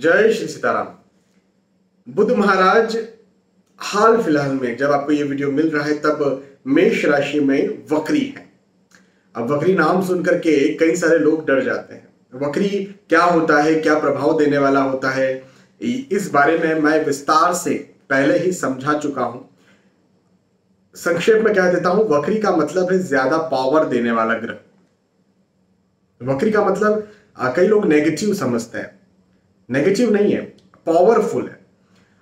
जय श्री सीताराम। बुध महाराज हाल फिलहाल में जब आपको ये वीडियो मिल रहा है तब मेष राशि में वक्री है। अब वक्री नाम सुनकर के कई सारे लोग डर जाते हैं। वक्री क्या होता है, क्या प्रभाव देने वाला होता है, इस बारे में मैं विस्तार से पहले ही समझा चुका हूं। संक्षेप में कह देता हूं, वक्री का मतलब है ज्यादा पावर देने वाला ग्रह। वक्री का मतलब कई लोग नेगेटिव समझते हैं। नेगेटिव नहीं है, पावरफुल है।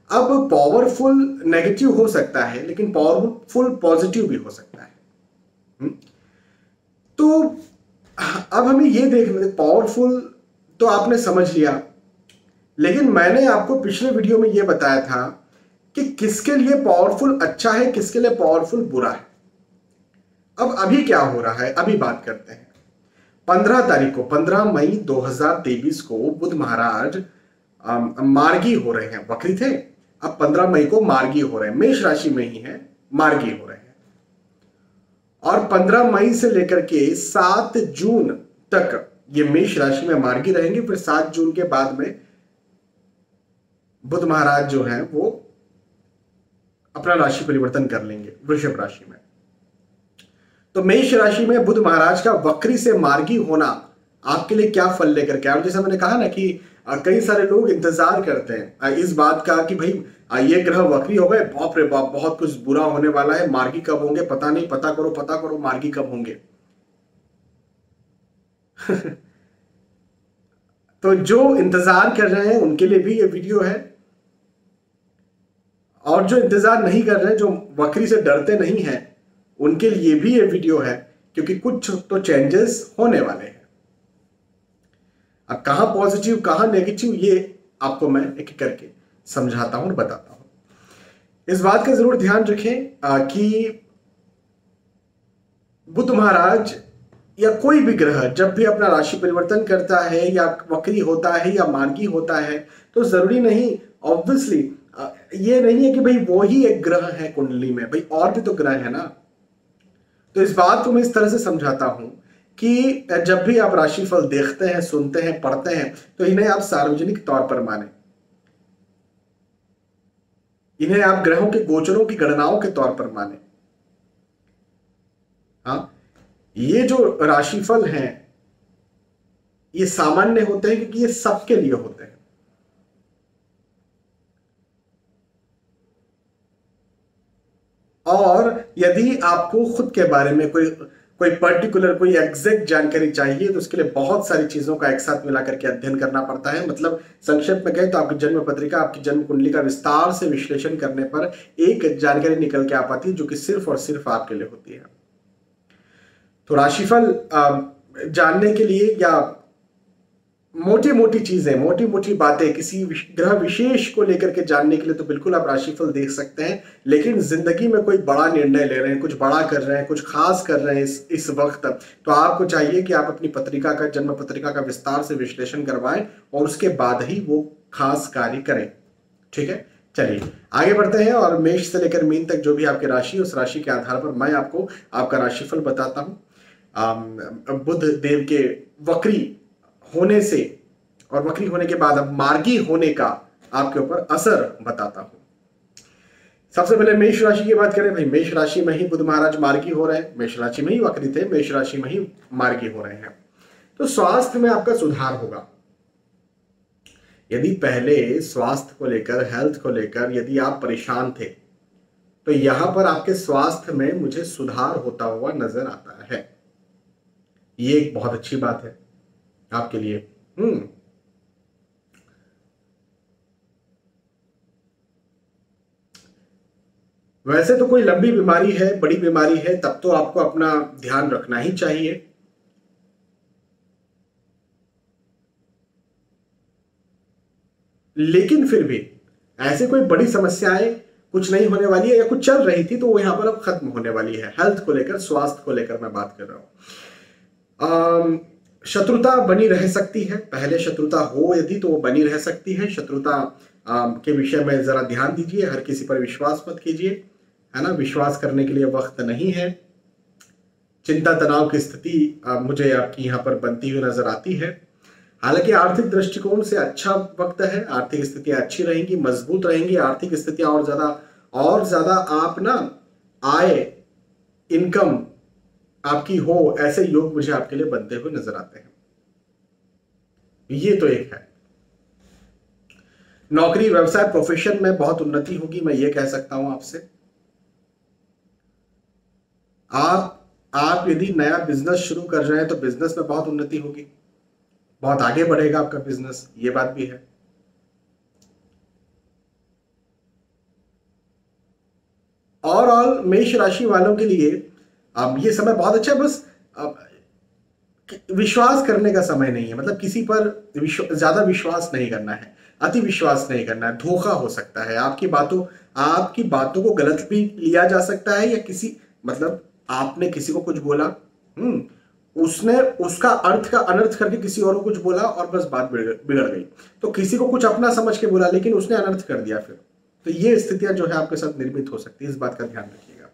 अब पावरफुल नेगेटिव हो सकता है, लेकिन पावरफुल पॉजिटिव भी हो सकता है। तो अब हमें यह देखना, पावरफुल तो आपने समझ लिया, लेकिन मैंने आपको पिछले वीडियो में यह बताया था कि किसके लिए पावरफुल अच्छा है, किसके लिए पावरफुल बुरा है। अब अभी क्या हो रहा है, अभी बात करते हैं। 15 तारीख को, 15 मई 2023 को बुध महाराज मार्गी हो रहे हैं। वक्री थे, अब 15 मई को मार्गी हो रहे हैं। मेष राशि में ही है, मार्गी हो रहे हैं। और 15 मई से लेकर के 7 जून तक ये मेष राशि में मार्गी रहेंगे। फिर 7 जून के बाद में बुध महाराज जो हैं वो अपना राशि परिवर्तन कर लेंगे वृषभ राशि में। तो मेष राशि में बुध महाराज का वक्री से मार्गी होना आपके लिए क्या फल लेकर के आए। जैसा मैंने कहा ना कि कई सारे लोग इंतजार करते हैं इस बात का कि भाई ये ग्रह वक्री हो गए, बाप रे बाप बहुत कुछ बुरा होने वाला है, मार्गी कब होंगे पता नहीं, पता करो मार्गी कब होंगे। तो जो इंतजार कर रहे हैं उनके लिए भी ये वीडियो है, और जो इंतजार नहीं कर रहे हैं, जो वक्री से डरते नहीं हैं, उनके लिए भी ये वीडियो है, क्योंकि कुछ तो चेंजेस होने वाले हैं। अब कहां पॉजिटिव कहां नेगेटिव ये आपको मैं एक एक करके समझाता हूं और बताता हूं। इस बात का जरूर ध्यान रखें कि बुध महाराज या कोई भी ग्रह जब भी अपना राशि परिवर्तन करता है या वक्री होता है या मार्गी होता है, तो जरूरी नहीं, ऑब्वियसली ये नहीं है कि भाई वो ही एक ग्रह है कुंडली में, भाई और भी तो ग्रह है ना। तो इस बात को मैं इस तरह से समझाता हूं कि जब भी आप राशिफल देखते हैं, सुनते हैं, पढ़ते हैं, तो इन्हें आप सार्वजनिक तौर पर माने, इन्हें आप ग्रहों के गोचरों की गणनाओं के तौर पर माने। हाँ, ये जो राशिफल हैं ये सामान्य होते हैं क्योंकि ये सबके लिए होते हैं। और यदि आपको खुद के बारे में कोई पर्टिकुलर कोई एग्जैक्ट जानकारी चाहिए, तो उसके लिए बहुत सारी चीजों का एक साथ मिलाकर के अध्ययन करना पड़ता है। मतलब संक्षेप में कहें तो आपकी जन्म पत्रिका, आपकी जन्म कुंडली का विस्तार से विश्लेषण करने पर एक जानकारी निकल के आ पाती है, जो कि सिर्फ और सिर्फ आपके लिए होती है। तो राशिफल जानने के लिए या मोटी मोटी चीजें, मोटी मोटी बातें किसी ग्रह विशेष को लेकर के जानने के लिए तो बिल्कुल आप राशिफल देख सकते हैं। लेकिन जिंदगी में कोई बड़ा निर्णय ले रहे हैं, कुछ बड़ा कर रहे हैं, कुछ खास कर रहे हैं इस वक्त, तो आपको चाहिए कि आप अपनी पत्रिका का, जन्म पत्रिका का विस्तार से विश्लेषण करवाएं और उसके बाद ही वो खास कार्य करें। ठीक है, चलिए आगे बढ़ते हैं। और मेष से लेकर मीन तक जो भी आपकी राशि, उस राशि के आधार पर मैं आपको आपका राशिफल बताता हूं। बुध देव के वक्री होने से और वक्री होने के बाद अब मार्गी होने का आपके ऊपर असर बताता हूं। सबसे पहले मेष राशि की बात करें। भाई मेष राशि में ही बुध महाराज मार्गी हो रहे हैं, मेष राशि में ही वक्री थे, मेष राशि में ही मार्गी हो रहे हैं। तो स्वास्थ्य में आपका सुधार होगा। यदि पहले स्वास्थ्य को लेकर, हेल्थ को लेकर यदि आप परेशान थे, तो यहां पर आपके स्वास्थ्य में मुझे सुधार होता हुआ नजर आता है। ये एक बहुत अच्छी बात है आपके लिए। वैसे तो कोई लंबी बीमारी है, बड़ी बीमारी है, तब तो आपको अपना ध्यान रखना ही चाहिए। लेकिन फिर भी ऐसे कोई बड़ी समस्याएं कुछ नहीं होने वाली है, या कुछ चल रही थी तो वो यहां पर अब खत्म होने वाली है। हेल्थ को लेकर, स्वास्थ्य को लेकर मैं बात कर रहा हूं। शत्रुता बनी रह सकती है, पहले शत्रुता हो यदि तो वो बनी रह सकती है। शत्रुता के विषय में जरा ध्यान दीजिए, हर किसी पर विश्वास मत कीजिए, है ना। विश्वास करने के लिए वक्त नहीं है। चिंता तनाव की स्थिति मुझे आपकी यहाँ पर बनती हुई नजर आती है। हालांकि आर्थिक दृष्टिकोण से अच्छा वक्त है, आर्थिक स्थितियां अच्छी रहेंगी, मजबूत रहेंगी, आर्थिक स्थितियां और ज्यादा आप ना आय, इनकम आपकी हो, ऐसे योग मुझे आपके लिए बनते हुए नजर आते हैं। ये तो एक है। नौकरी, व्यवसाय, प्रोफेशन में बहुत उन्नति होगी, मैं ये कह सकता हूं आपसे। आप यदि नया बिजनेस शुरू कर रहे हैं तो बिजनेस में बहुत उन्नति होगी, बहुत आगे बढ़ेगा आपका बिजनेस, ये बात भी है। ओवरऑल मेष राशि वालों के लिए अब ये समय बहुत अच्छा है। बस अब विश्वास करने का समय नहीं है, मतलब किसी पर ज्यादा विश्वास नहीं करना है, अति विश्वास नहीं करना है। धोखा हो सकता है, आपकी बातों को गलत भी लिया जा सकता है, या किसी मतलब आपने किसी को कुछ बोला, उसने उसका अर्थ का अनर्थ करके किसी और को कुछ बोला और बस बात बिगड़ गई। तो किसी को कुछ अपना समझ के बोला लेकिन उसने अनर्थ कर दिया फिर। तो ये स्थितियां जो है आपके साथ निर्मित हो सकती है, इस बात का ध्यान रखिएगा।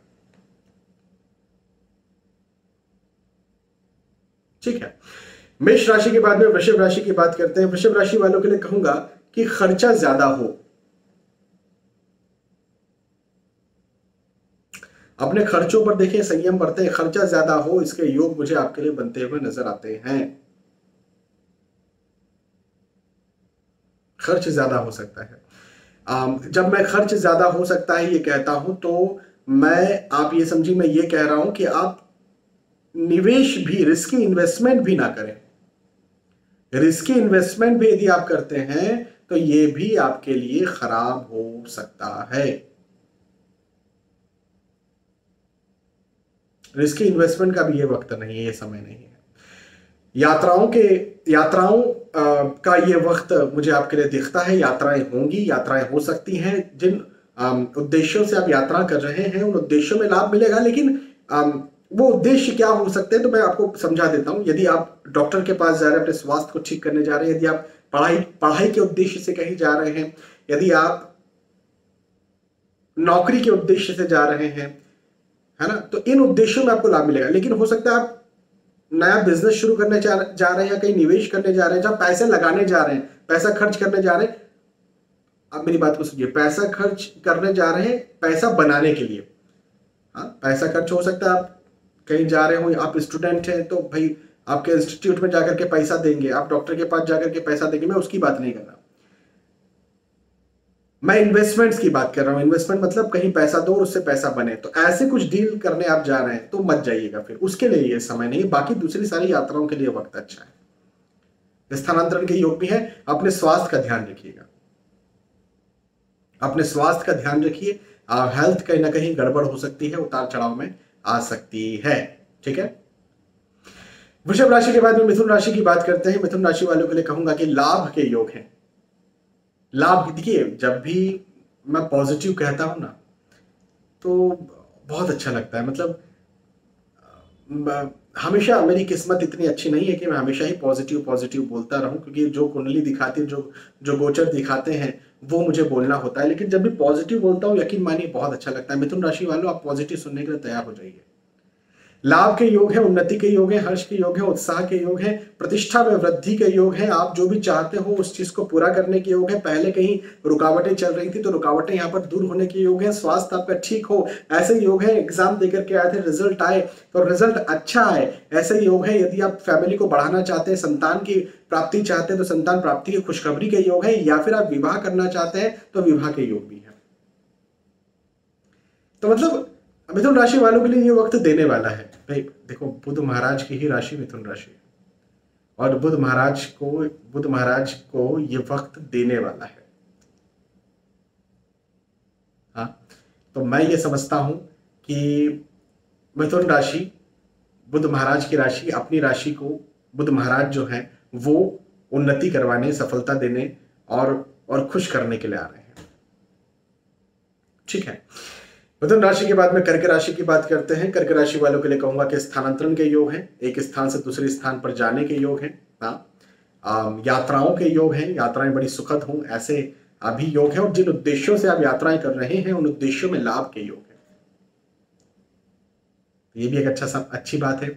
ठीक है, मेष राशि के बाद में वृषभ राशि की बात करते हैं। वृषभ राशि वालों के लिए कहूंगा कि खर्चा ज्यादा हो, अपने खर्चों पर देखें, संयम बरतें, खर्चा ज्यादा हो, इसके योग मुझे आपके लिए बनते हुए नजर आते हैं। खर्च ज्यादा हो सकता है। जब मैं खर्च ज्यादा हो सकता है ये कहता हूं तो आप ये समझिए, मैं ये कह रहा हूं कि आप निवेश भी, रिस्की इन्वेस्टमेंट भी ना करें। रिस्की इन्वेस्टमेंट भी यदि आप करते हैं तो ये भी आपके लिए खराब हो सकता है। रिस्की इन्वेस्टमेंट का भी ये वक्त नहीं है, ये समय नहीं है। यात्राओं का ये वक्त मुझे आपके लिए दिखता है। यात्राएं होंगी, यात्राएं हो सकती हैं। जिन उद्देश्यों से आप यात्रा कर रहे हैं उन उद्देश्यों में लाभ मिलेगा, लेकिन वो उद्देश्य क्या हो सकते हैं तो मैं आपको समझा देता हूं। यदि आप डॉक्टर के पास जा रहे हैं, अपने स्वास्थ्य को ठीक करने जा रहे हैं, यदि आप पढ़ाई के उद्देश्य से कहीं जा रहे हैं, यदि आप नौकरी के उद्देश्य से जा रहे हैं, है ना, तो इन उद्देश्यों में आपको लाभ मिलेगा। लेकिन हो सकता है आप नया बिजनेस शुरू करने जा रहे हैं, या कहीं निवेश करने जा रहे हैं, जहां पैसे लगाने जा रहे हैं, पैसा खर्च करने जा रहे हैं। आप मेरी बात को सुनिए, पैसा खर्च करने जा रहे हैं पैसा बनाने के लिए। हाँ, पैसा खर्च हो सकता है, आप कहीं जा रहे हो, आप स्टूडेंट हैं तो भाई आपके इंस्टीट्यूट में जाकर के पैसा देंगे, आप डॉक्टर के पास जाकर के पैसा देंगे, मैं उसकी बात नहीं कर रहा। मैं इन्वेस्टमेंट्स की बात कर रहा हूं। इन्वेस्टमेंट मतलब कहीं पैसा दो और उससे पैसा बने, तो ऐसे कुछ डील करने आप जा रहे हैं तो मत जाइएगा, फिर उसके लिए ये समय नहीं है। बाकी दूसरी सारी यात्राओं के लिए वक्त अच्छा है। स्थानांतरण के योग भी है। अपने स्वास्थ्य का ध्यान रखिएगा, अपने स्वास्थ्य का ध्यान रखिए। हेल्थ कहीं ना कहीं गड़बड़ हो सकती है, उतार चढ़ाव में आ सकती है। ठीक है, वृषभ राशि के बाद में मिथुन राशि की बात करते हैं। मिथुन राशि वालों के लिए कहूंगा कि लाभ के योग हैं। लाभ देखिए, जब भी मैं पॉजिटिव कहता हूं ना तो बहुत अच्छा लगता है। मतलब हमेशा मेरी किस्मत इतनी अच्छी नहीं है कि मैं हमेशा ही पॉजिटिव पॉजिटिव बोलता रहूं, क्योंकि जो कुंडली दिखाती है, जो गोचर दिखाते हैं वो मुझे बोलना होता है। लेकिन जब भी पॉजिटिव बोलता हूं, यकीन मानिए बहुत अच्छा लगता है। मिथुन राशि वालों, आप पॉजिटिव सुनने के लिए तैयार हो जाइए। लाभ के योग है, उन्नति के योग है, हर्ष के योग है, उत्साह के योग है, प्रतिष्ठा में वृद्धि के योग है। आप जो भी चाहते हो उस चीज को पूरा करने के योग है। पहले कहीं रुकावटें चल रही थी तो रुकावटें यहाँ पर दूर होने के योग है। स्वास्थ्य आपका ठीक हो, ऐसे योग है। एग्जाम देकर के आए थे, रिजल्ट आए तो रिजल्ट अच्छा आए, ऐसे योग है। यदि आप फैमिली को बढ़ाना चाहते हैं, संतान की प्राप्ति चाहते हैं तो संतान प्राप्ति की खुशखबरी के योग है, या फिर आप विवाह करना चाहते हैं तो विवाह के योग भी है। तो मतलब मिथुन राशि वालों के लिए ये वक्त देने वाला है भाई। देखो, बुध महाराज की ही राशि मिथुन राशि है, और बुध महाराज को ये वक्त देने वाला है। हाँ, तो मैं ये समझता हूं कि मिथुन राशि, बुध महाराज की राशि, अपनी राशि को बुध महाराज जो है वो उन्नति करवाने, सफलता देने और खुश करने के लिए आ रहे हैं। ठीक है, मिथुन राशि के बाद में कर्क राशि की बात करते हैं। कर्क राशि वालों के लिए कहूंगा कि स्थानांतरण के योग हैं, एक स्थान से दूसरे स्थान पर जाने के योग हैं। यात्राओं के योग हैं, यात्राएं बड़ी सुखद हों, ऐसे अभी योग है। और जिन उद्देश्यों से आप यात्राएं कर रहे हैं उन उद्देश्यों में लाभ के योग है। ये भी एक अच्छी बात है।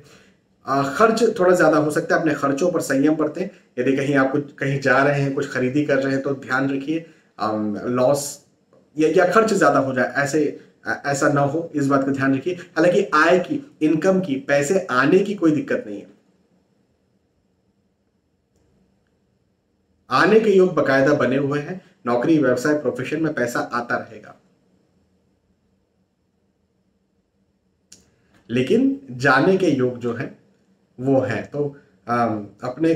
खर्च थोड़ा ज्यादा हो सकता है, अपने खर्चों पर संयम बरतें। यदि कहीं आप कुछ कहीं जा रहे हैं, कुछ खरीदी कर रहे हैं तो ध्यान रखिए लॉस या खर्च ज्यादा हो जाए, ऐसा ना हो, इस बात का ध्यान रखिए। हालांकि आय की, इनकम की, पैसे आने की कोई दिक्कत नहीं है, आने के योग बकायदा बने हुए हैं। नौकरी, व्यवसाय, प्रोफेशन में पैसा आता रहेगा, लेकिन जाने के योग जो है वो है। तो अपने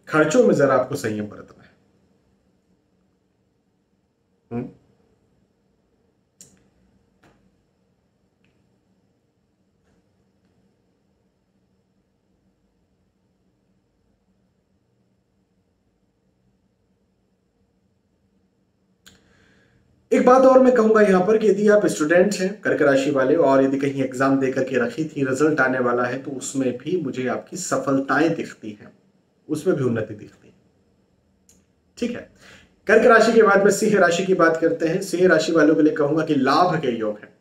खर्चों में जरा आपको संयम बरतना है। हम्म। एक बात और मैं कहूंगा यहां पर कि यदि आप स्टूडेंट हैं कर्क राशि वाले और यदि कहीं एग्जाम दे करके रखी थी, रिजल्ट आने वाला है, तो उसमें भी मुझे आपकी सफलताएं दिखती हैं, उसमें भी उन्नति दिखती है। ठीक है, कर्क राशि के बाद में सिंह राशि की बात करते हैं। सिंह राशि वालों के लिए कहूंगा कि लाभ के योग है,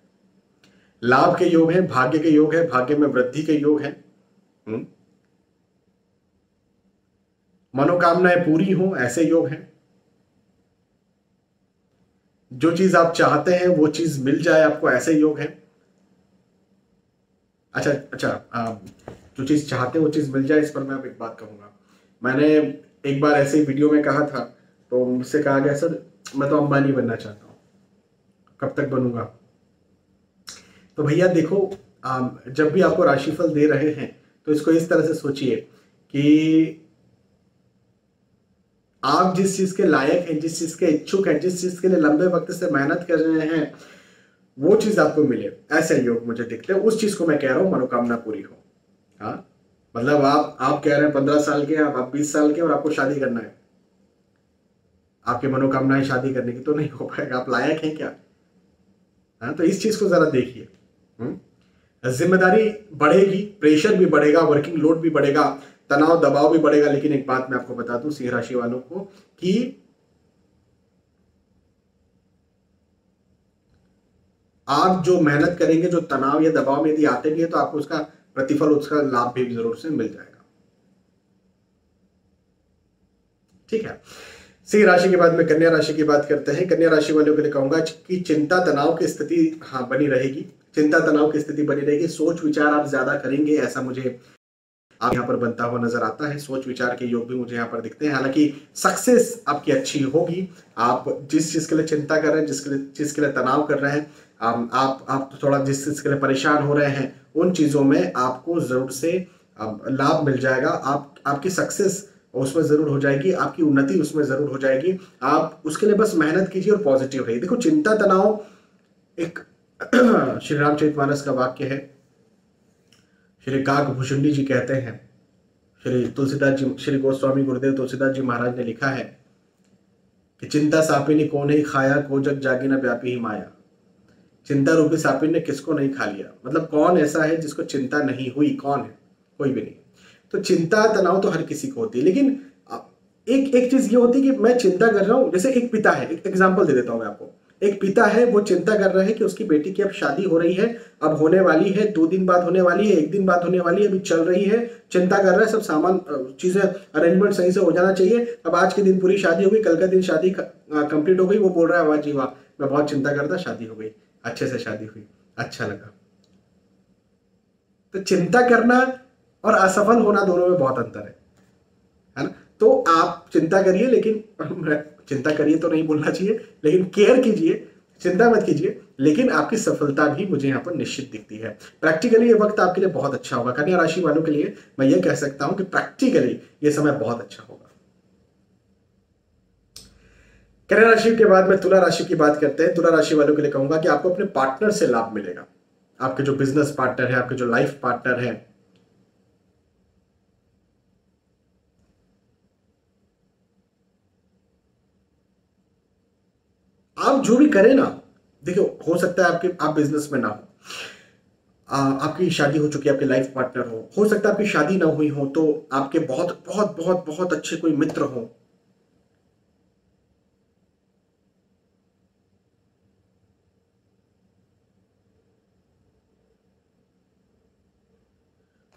लाभ के योग है, भाग्य के योग है, भाग्य में वृद्धि के योग है। मनोकामनाएं पूरी हो ऐसे योग हैं। जो चीज आप चाहते हैं वो चीज मिल जाए आपको, ऐसे योग है। अच्छा अच्छा, जो चीज चाहते हैं वो चीज मिल जाए, इस पर मैं अब एक बात कहूंगा। मैंने एक बार ऐसे ही वीडियो में कहा था, तो मुझसे कहा गया सर मैं तो अंबानी बनना चाहता हूँ, कब तक बनूंगा। तो भैया देखो, जब भी आपको राशिफल दे रहे हैं तो इसको इस तरह से सोचिए कि आप जिस चीज के लायक हैं, जिस चीज के इच्छुक हैं, जिस चीज के लिए लंबे वक्त से मेहनत कर रहे हैं, वो चीज आपको मिले, ऐसे योग मुझे दिखते हैं। उस चीज को मैं कह रहा हूं मनोकामना पूरी हो। हाँ, मतलब आप कह रहे हैं 15 साल के, आप 20 साल के और आपको शादी करना है, आपकी मनोकामनाएं शादी करने की, तो नहीं हो पाएगा। आप लायक हैं क्या? हाँ, तो इस चीज को जरा देखिए। जिम्मेदारी बढ़ेगी, प्रेशर भी बढ़ेगा, वर्किंग लोड भी बढ़ेगा, तनाव दबाव भी बढ़ेगा। लेकिन एक बात मैं आपको बता दूं सिंह राशि वालों को कि आप जो मेहनत करेंगे, जो तनाव या दबाव में यदि आते भी है, तो आपको उसका प्रतिफल, उसका लाभ भी जरूर से मिल जाएगा। ठीक है, सिंह राशि के बाद में कन्या राशि की बात करते हैं। कन्या राशि वालों के लिए कहूंगा कि चिंता तनाव की स्थिति हाँ बनी रहेगी, चिंता तनाव की स्थिति बनी रहेगी। सोच विचार आप ज्यादा करेंगे, ऐसा मुझे आप यहाँ पर बनता हुआ नजर आता है। सोच विचार के योग भी मुझे यहाँ पर दिखते हैं। हालांकि सक्सेस आपकी अच्छी होगी। आप जिस चीज के लिए चिंता कर रहे हैं, जिसके लिए चीज के लिए तनाव कर रहे हैं, आप थोड़ा जिस चीज के लिए परेशान हो रहे हैं, उन चीजों में आपको जरूर से लाभ मिल जाएगा। आपकी सक्सेस उसमें जरूर हो जाएगी, आपकी उन्नति उसमें जरूर हो जाएगी। आप उसके लिए बस मेहनत कीजिए और पॉजिटिव रहिए। देखो, चिंता तनाव एक श्री रामचरितमानस का वाक्य है, श्री काकभूषुंडी जी कहते हैं, श्री तुलसीदास जी, श्री गोस्वामी गुरुदेव तुलसीदास जी महाराज ने लिखा है कि चिंता सापिनी को नहीं खाया, को जग जागी न व्यापी ही माया। चिंता रूपी सापिन ने किसको नहीं खा लिया, मतलब कौन ऐसा है जिसको चिंता नहीं हुई? कौन है? कोई भी नहीं। तो चिंता तनाव तो हर किसी को होती है, लेकिन एक एक चीज ये होती है कि मैं चिंता कर रहा हूं। जैसे एक पिता है, एक एग्जांपल दे देता हूं मैं आपको। एक पिता है, वो चिंता कर रहा है कि उसकी बेटी की अब शादी हो रही है, अब होने वाली है, 2 दिन बाद होने वाली है, 1 दिन बाद होने वाली है, अभी चल रही है, चिंता कर रहा है, सब सामान चीजें अरेंजमेंट सही से हो जाना चाहिए। अब आज के दिन पूरी शादी हो गई, कल का दिन शादी कंप्लीट हो गई, वो बोल रहा है वाह जी वाह, मैं बहुत चिंता करता, शादी हो गई, अच्छे से शादी हुई, अच्छा लगा। तो चिंता करना और असफल होना दोनों में बहुत अंतर है ना? तो आप चिंता करिए, लेकिन चिंता करिए तो नहीं बोलना चाहिए, लेकिन केयर कीजिए, चिंता मत कीजिए, लेकिन आपकी सफलता भी मुझे यहां पर निश्चित दिखती है। प्रैक्टिकली ये वक्त आपके लिए बहुत अच्छा होगा। कन्या राशि वालों के लिए मैं ये कह सकता हूं कि प्रैक्टिकली ये समय बहुत अच्छा होगा। कन्या राशि के बाद में तुला राशि की बात करते हैं। तुला राशि वालों के लिए कहूंगा कि आपको अपने पार्टनर से लाभ मिलेगा। आपके जो बिजनेस पार्टनर है, आपके जो लाइफ पार्टनर है, आप जो भी करें ना, देखो हो सकता है आपके आप बिजनेस में ना हो, आपकी शादी हो चुकी है, आपके लाइफ पार्टनर हो सकता है आपकी शादी ना हुई हो, तो आपके बहुत बहुत बहुत बहुत अच्छे कोई मित्र हो,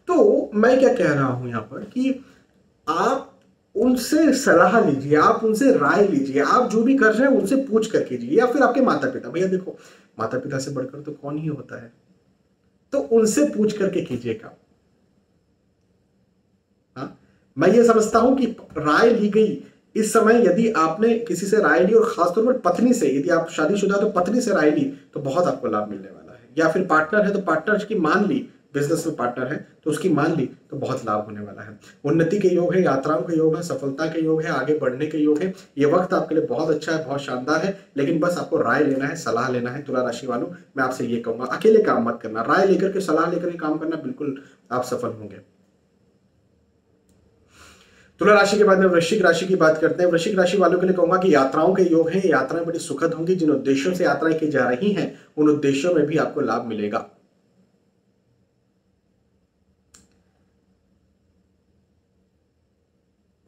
तो मैं क्या कह रहा हूं यहां पर कि आप उनसे सलाह लीजिए, आप उनसे राय लीजिए, आप जो भी कर रहे हैं उनसे पूछ कर कीजिए, या फिर आपके माता पिता, भैया देखो माता पिता से बढ़कर तो कौन ही होता है, तो उनसे पूछ करके कीजिए काम। हाँ, मैं ये समझता हूं कि राय ली गई इस समय, यदि आपने किसी से राय ली और खासतौर पर पत्नी से, यदि आप शादीशुदा तो पत्नी से राय ली तो बहुत आपको लाभ मिलने वाला है, या फिर पार्टनर है तो पार्टनर की मान ली, बिजनेस में पार्टनर है तो उसकी मान ली तो बहुत लाभ होने वाला है। उन्नति के योग है, यात्राओं के योग है, सफलता के योग है, आगे बढ़ने के योग है। ये वक्त आपके लिए बहुत अच्छा है, बहुत शानदार है, लेकिन बस आपको राय लेना है, सलाह लेना है। तुला राशि वालों, मैं आपसे ये कहूंगा अकेले काम मत करना, राय लेकर के, सलाह लेकर के काम करना, बिल्कुल आप सफल होंगे। तुला राशि के बाद में वृश्चिक राशि की बात करते हैं। वृश्चिक राशि वालों के लिए कहूंगा कि यात्राओं के योग हैं, यात्राएं बड़ी सुखद होंगी। जिन उद्देश्यों से यात्राएं की जा रही हैं उन उद्देश्यों में भी आपको लाभ मिलेगा।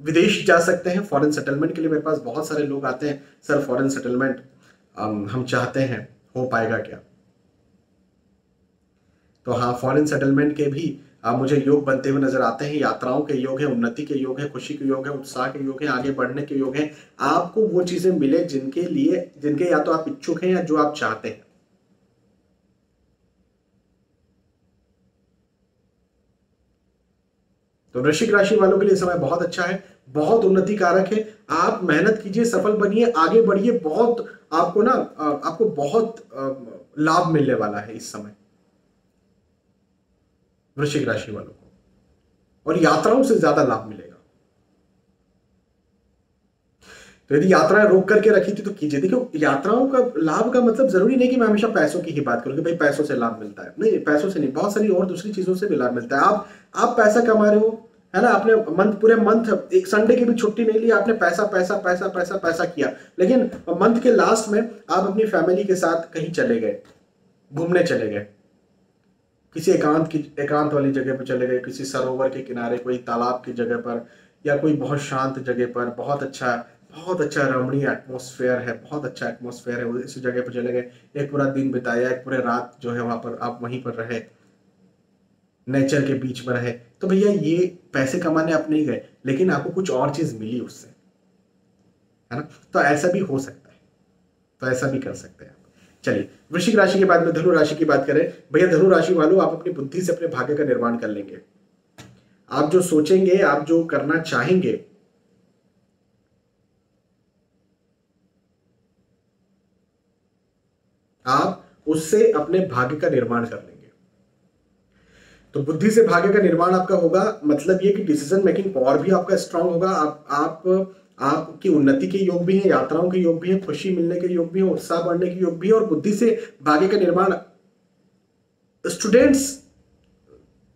विदेश जा सकते हैं, फॉरेन सेटलमेंट के लिए मेरे पास बहुत सारे लोग आते हैं, सर फॉरेन सेटलमेंट हम चाहते हैं, हो पाएगा क्या? तो हाँ, फॉरेन सेटलमेंट के भी मुझे योग बनते हुए नजर आते हैं। यात्राओं के योग है, उन्नति के योग है, खुशी के योग है, उत्साह के योग है, आगे बढ़ने के योग है। आपको वो चीजें मिले जिनके या तो आप इच्छुक हैं या जो आप चाहते हैं। तो वृश्चिक राशि वालों के लिए समय बहुत अच्छा है, बहुत उन्नति कारक है। आप मेहनत कीजिए, सफल बनिए, आगे बढ़िए। बहुत आपको ना आपको बहुत लाभ मिलने वाला है इस समय वृश्चिक राशि वालों को, और यात्राओं से ज्यादा लाभ मिलेगा। तो यदि यात्राएं रोक करके रखी थी तो कीजिए। देखो, यात्राओं का लाभ का मतलब जरूरी नहीं कि मैं हमेशा पैसों की ही बात करूं कि भाई पैसों से लाभ मिलता है। नहीं, पैसों से नहीं, बहुत सारी और दूसरी चीजों से भी लाभ मिलता है। आप पैसा कमा रहे हो, है ना, आपने पूरे मंथ एक संडे की भी छुट्टी नहीं ली, आपने पैसा पैसा पैसा पैसा पैसा किया, लेकिन मंथ के लास्ट में आप अपनी फैमिली के साथ कहीं चले गए, घूमने चले गए, किसी एकांत वाली जगह पर चले गए, किसी सरोवर के किनारे, कोई तालाब की जगह पर, या कोई बहुत शांत जगह पर, बहुत अच्छा रमणीय एटमॉस्फेयर है, बहुत अच्छा एटमॉस्फेयर है, इस जगह पर चले गए, एक पूरा दिन बिताया, एक पूरे रात जो है वहां पर आप वहीं पर रहे, नेचर के बीच में रहे, तो भैया ये पैसे कमाने आप नहीं गए, लेकिन आपको कुछ और चीज मिली उससे, है ना। तो ऐसा भी हो सकता है, तो ऐसा भी कर सकते हैं आप। चलिए, वृश्चिक राशि के बाद में धनु राशि की बात करें। भैया धनु राशि वालों, आप अपनी बुद्धि से अपने भाग्य का निर्माण कर लेंगे। आप जो सोचेंगे, आप जो करना चाहेंगे, आप उससे अपने भाग्य का निर्माण कर लेंगे। तो बुद्धि से भाग्य का निर्माण आपका होगा, मतलब ये कि डिसीजन मेकिंग पावर भी आपका स्ट्रांग होगा। आपकी उन्नति के योग भी हैं, यात्राओं के योग भी हैं, खुशी मिलने के योग भी हैं, उत्साह बढ़ने के योग भी है, और बुद्धि से भाग्य का निर्माण, स्टूडेंट्स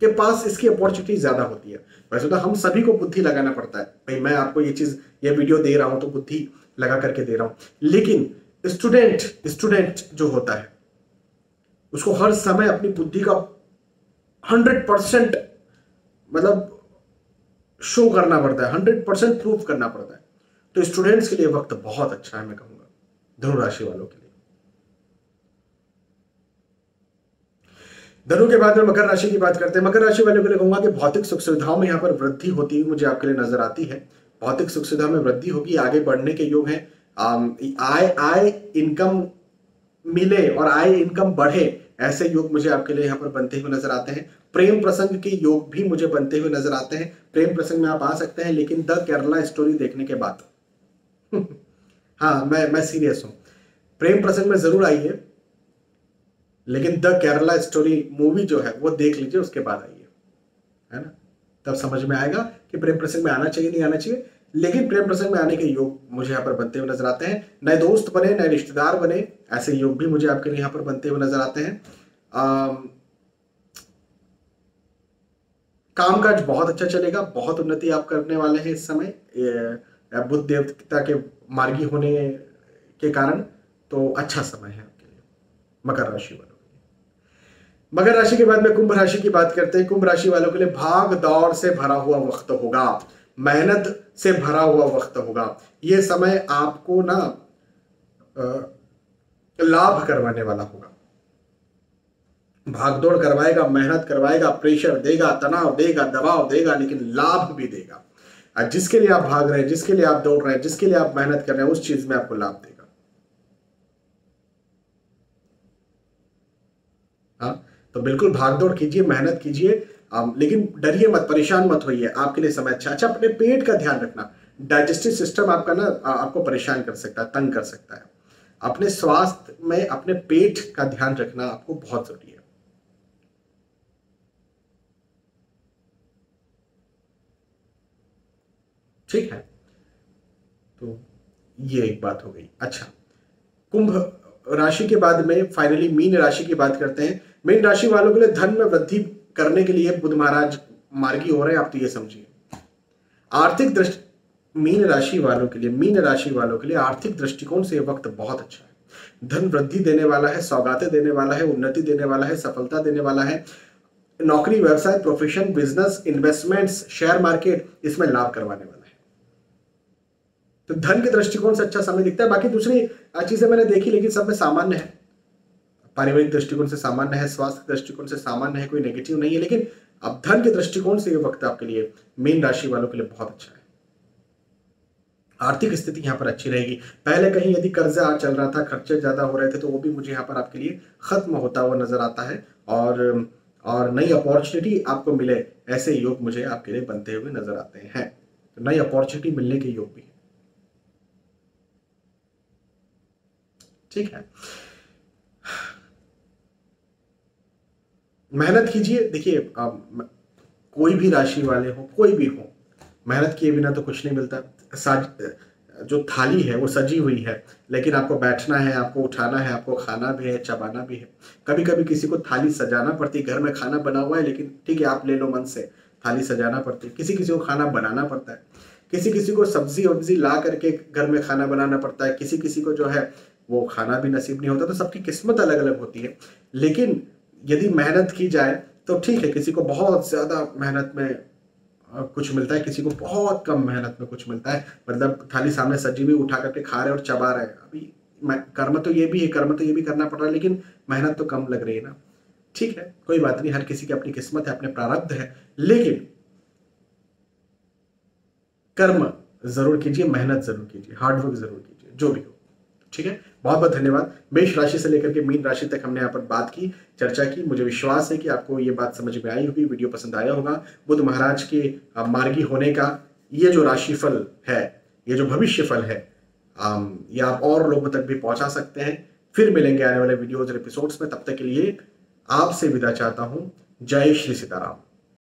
के पास इसकी अपॉर्चुनिटी ज्यादा होती है। वैसे तो हम सभी को बुद्धि लगाना पड़ता है, भाई मैं आपको ये वीडियो दे रहा हूं तो बुद्धि लगा करके दे रहा हूं, लेकिन स्टूडेंट जो होता है उसको हर समय अपनी बुद्धि का 100% मतलब शो करना पड़ता है, 100% प्रूफ करना पड़ता है। तो स्टूडेंट्स के लिए वक्त बहुत अच्छा है, मैं कहूंगा धनु राशि वालों के लिए। धनु के बाद में मकर राशि की बात करते हैं। मकर राशि वालों के लिए कहूंगा कि भौतिक सुख सुविधाओं में यहां पर वृद्धि होती हुई मुझे आपके लिए नजर आती है। भौतिक सुख सुविधा में वृद्धि होगी, आगे बढ़ने के योग है। आय इनकम मिले और आय इनकम बढ़े, ऐसे योग मुझे आपके लिए यहाँ पर बनते हुए नजर आते हैं। प्रेम प्रसंग के योग भी मुझे बनते हुए नजर आते हैं। प्रेम प्रसंग में आप आ सकते हैं, लेकिन द केरला स्टोरी देखने के बाद हाँ, मैं सीरियस हूं, प्रेम प्रसंग में जरूर आइए, लेकिन द केरला स्टोरी मूवी जो है वो देख लीजिए, उसके बाद आइए, है ना, तब समझ में आएगा कि प्रेम प्रसंग में आना चाहिए नहीं आना चाहिए। लेकिन प्रेम प्रसंग में आने के योग मुझे यहाँ पर बनते हुए नजर आते हैं। नए दोस्त बने, नए रिश्तेदार बने, ऐसे योग भी मुझे आपके लिए यहाँ पर बनते हुए नजर आते हैं। कामकाज बहुत अच्छा चलेगा, बहुत उन्नति आप करने वाले हैं इस समय, बुध देवता के मार्गी होने के कारण, तो अच्छा समय है आपके लिए मकर राशि वालों के लिए। मकर राशि के बाद में कुंभ राशि की बात करते हैं। कुंभ राशि वालों के लिए भाग दौड़ से भरा हुआ वक्त होगा, मेहनत से भरा हुआ वक्त होगा। यह समय आपको ना लाभ करवाने वाला होगा, भागदौड़ करवाएगा, मेहनत करवाएगा, प्रेशर देगा, तनाव देगा, दबाव देगा, लेकिन लाभ भी देगा। जिसके लिए आप भाग रहे हैं, जिसके लिए आप दौड़ रहे हैं, जिसके लिए आप मेहनत कर रहे हैं, उस चीज में आपको लाभ देगा। हाँ, तो बिल्कुल भाग दौड़ कीजिए, मेहनत कीजिए, लेकिन डरिए मत, परेशान मत होइए। आपके लिए समय अच्छा। अपने पेट का ध्यान रखना। डाइजेस्टिव सिस्टम आपका ना आपको परेशान कर सकता है, तंग कर सकता है। अपने स्वास्थ्य में अपने पेट का ध्यान रखना आपको बहुत जरूरी है। ठीक है, तो ये एक बात हो गई। अच्छा, कुंभ राशि के बाद में फाइनली मीन राशि की बात करते हैं। मीन राशि वालों के लिए धन में वृद्धि करने के लिए बुध महाराज मार्गी हो रहे हैं, आप तो ये समझिए। आर्थिक दृष्टि मीन राशि वालों के लिए, मीन राशि वालों के लिए आर्थिक दृष्टिकोण से यह वक्त बहुत अच्छा है। धन वृद्धि देने वाला है, सौगातें देने वाला है, उन्नति देने वाला है, सफलता देने वाला है। नौकरी, व्यवसाय, profession, business, investments, share market, इसमें लाभ करवाने वाला है। तो धन के दृष्टिकोण से अच्छा समय दिखता है। बाकी दूसरी चीजें मैंने देखी, लेकिन सब में सामान्य है। पारिवारिक दृष्टिकोण से सामान्य है, स्वास्थ्य दृष्टिकोण से सामान्य है, कोई नेगेटिव नहीं है। लेकिन अब धन के दृष्टिकोण से ये वक्त आपके लिए, मीन राशि वालों के लिए बहुत अच्छा है। आर्थिक स्थिति यहां पर अच्छी रहेगी। पहले कहीं यदि कर्जा चल रहा था, खर्चे ज्यादा हो रहे थे, तो वो भी मुझे यहाँ पर आपके लिए खत्म होता हुआ नजर आता है। और नई अपॉर्चुनिटी आपको मिले, ऐसे योग मुझे आपके लिए बनते हुए नजर आते हैं। तो नई अपॉर्चुनिटी मिलने के योग भी है। ठीक है, मेहनत कीजिए। देखिए, कोई भी राशि वाले हो, कोई भी हो, मेहनत किए बिना तो कुछ नहीं मिलता। जो थाली है वो सजी हुई है, लेकिन आपको बैठना है, आपको उठाना है, आपको खाना भी है, चबाना भी है। कभी कभी किसी को थाली सजाना पड़ती है। घर में खाना बना हुआ है, लेकिन ठीक है आप ले लो मन से, थाली सजाना पड़ती है। किसी किसी को खाना बनाना पड़ता है, किसी किसी को सब्जी वब्जी ला करके घर में खाना बनाना पड़ता है, किसी किसी को जो है वो खाना भी नसीब नहीं होता। तो सबकी किस्मत अलग अलग होती है। लेकिन यदि मेहनत की जाए तो ठीक है। किसी को बहुत ज्यादा मेहनत में कुछ मिलता है, किसी को बहुत कम मेहनत में कुछ मिलता है। मतलब थाली सामने सजी हुई उठा करके खा रहे और चबा रहे। अभी कर्म तो ये भी है, कर्म तो ये भी करना पड़ रहा है, लेकिन मेहनत तो कम लग रही है ना। ठीक है, कोई बात नहीं, हर किसी की अपनी किस्मत है, अपने प्रारब्ध है। लेकिन कर्म जरूर कीजिए, मेहनत जरूर कीजिए, हार्डवर्क जरूर कीजिए, जो भी हो। ठीक है, बहुत बहुत धन्यवाद। मेष राशि से लेकर के मीन राशि तक हमने यहाँ पर बात की, चर्चा की। मुझे विश्वास है कि आपको ये बात समझ में आई होगी, वीडियो पसंद आया होगा। बुध महाराज के मार्गी होने का ये जो राशिफल है, ये जो भविष्य फल है, ये आप और लोगों तक भी पहुंचा सकते हैं। फिर मिलेंगे आने वाले वीडियोज और एपिसोड्स में। तब तक के लिए आपसे विदा चाहता हूं। जय श्री सीताराम।